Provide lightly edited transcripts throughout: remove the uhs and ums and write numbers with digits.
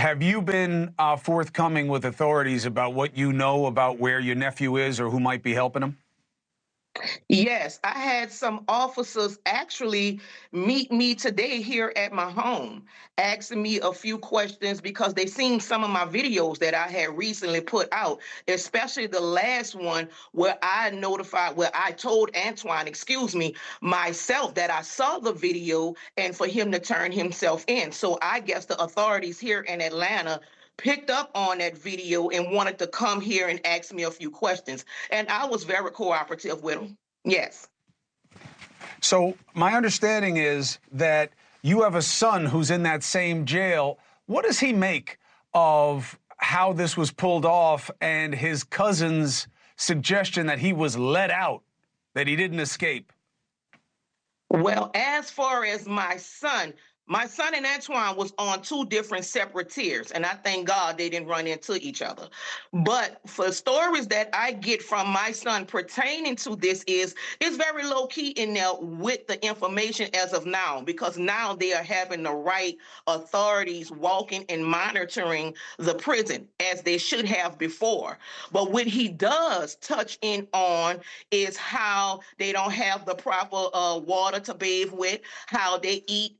have you been forthcoming with authorities about what you know about where your nephew is or who might be helping him? Yes, I had some officers actually meet me today here at my home, asking me a few questions because they seen some of my videos that I had recently put out, especially the last one where I told Antoine, excuse me, myself that I saw the video and for him to turn himself in. So I guess the authorities here in Atlanta picked up on that video and wanted to come here and ask me a few questions. And I was very cooperative with them. Yes. So my understanding is that you have a son who's in that same jail. What does he make of how this was pulled off and his cousin's suggestion that he was let out, that he didn't escape? Well, as far as my son and Antoine was on two different separate tiers, and I thank God they didn't run into each other. But for stories that I get from my son pertaining to this it's very low key in there with the information as of now, because now they are having the right authorities walking and monitoring the prison as they should have before. But what he does touch in on is how they don't have the proper water to bathe with, how they eat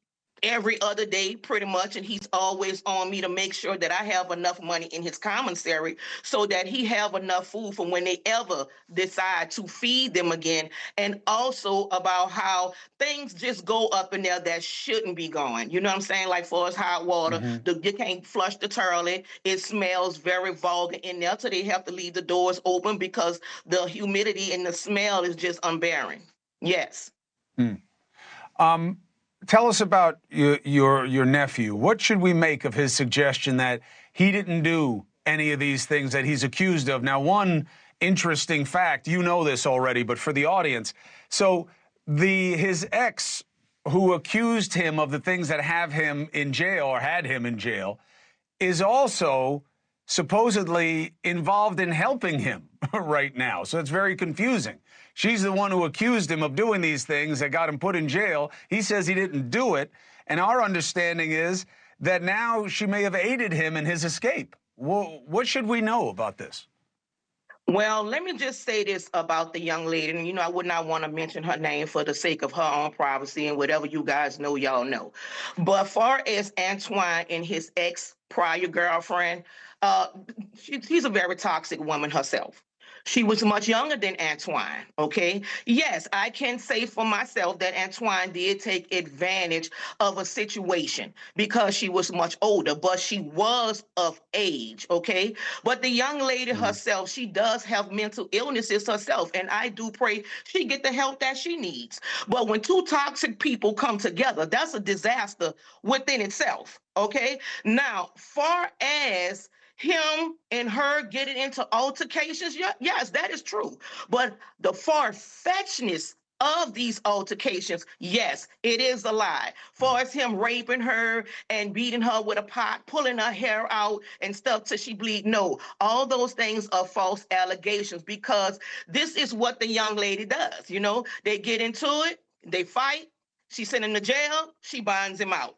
every other day pretty much, and he's always on me to make sure that I have enough money in his commissary so that he have enough food for when they ever decide to feed them again. And also about how things just go up in there that shouldn't be going, you know what I'm saying? Like for us hot water, you can't flush the toilet, it smells very vulgar in there, so they have to leave the doors open because the humidity and the smell is just unbearing. Yes. Tell us about your nephew. What should we make of his suggestion that he didn't do any of these things that he's accused of? Now, one interesting fact, you know this already, but for the audience, so his ex who accused him of the things that have him in jail or had him in jail is also supposedly involved in helping him right now. So it's very confusing. She's the one who accused him of doing these things that got him put in jail. He says he didn't do it. And our understanding is that now she may have aided him in his escape. What should we know about this? Well, let me just say this about the young lady. And, I would not want to mention her name for the sake of her own privacy, and whatever you guys know, y'all know. But far as Antoine and his ex prior girlfriend, she's a very toxic woman herself. She was much younger than Antoine, okay? Yes, I can say for myself that Antoine did take advantage of a situation because she was much older, but she was of age, okay? But the young lady herself, she does have mental illnesses herself, and I do pray she get the help that she needs. But when two toxic people come together, that's a disaster within itself, okay? Now, far as him and her getting into altercations, yes, that is true. But the far-fetchedness of these altercations, yes, it is a lie. Far as him raping her and beating her with a pot, pulling her hair out and stuff till she bleed, no, all those things are false allegations, because this is what the young lady does. They get into it, they fight, she send him to jail, she binds him out.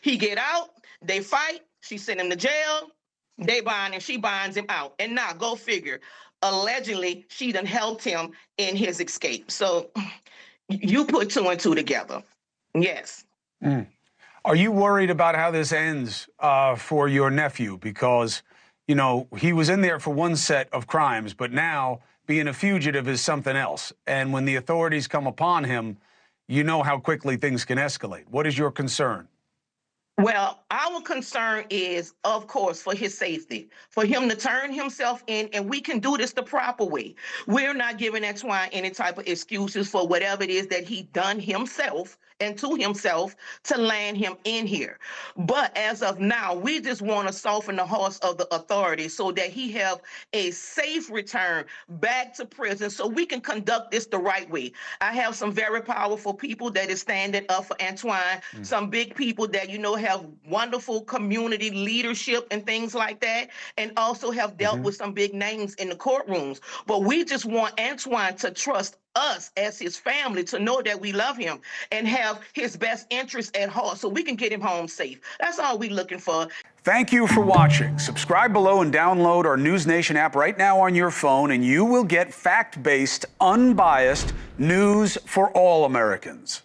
He get out, they fight, she send him to jail, they bind him, she binds him out. And now, go figure, allegedly, she done helped him in his escape. So you put two and two together. Yes. Are you worried about how this ends for your nephew? Because, he was in there for one set of crimes, but now being a fugitive is something else. And when the authorities come upon him, you know how quickly things can escalate. What is your concern? Well, our concern is, of course, for his safety, for him to turn himself in, and we can do this the proper way. We're not giving Antoine any type of excuses for whatever it is that he done himself and to himself to land him in here. But as of now, we just want to soften the hearts of the authorities so that he have a safe return back to prison so we can conduct this the right way. I have some very powerful people that is standing up for Antoine, some big people that, have wonderful community leadership and things like that, and also have dealt with some big names in the courtrooms. But we just want Antoine to trust us as his family to know that we love him and have his best interests at heart so we can get him home safe. That's all we're looking for. Thank you for watching. Subscribe below and download our NewsNation app right now on your phone, and you will get fact-based, unbiased news for all Americans.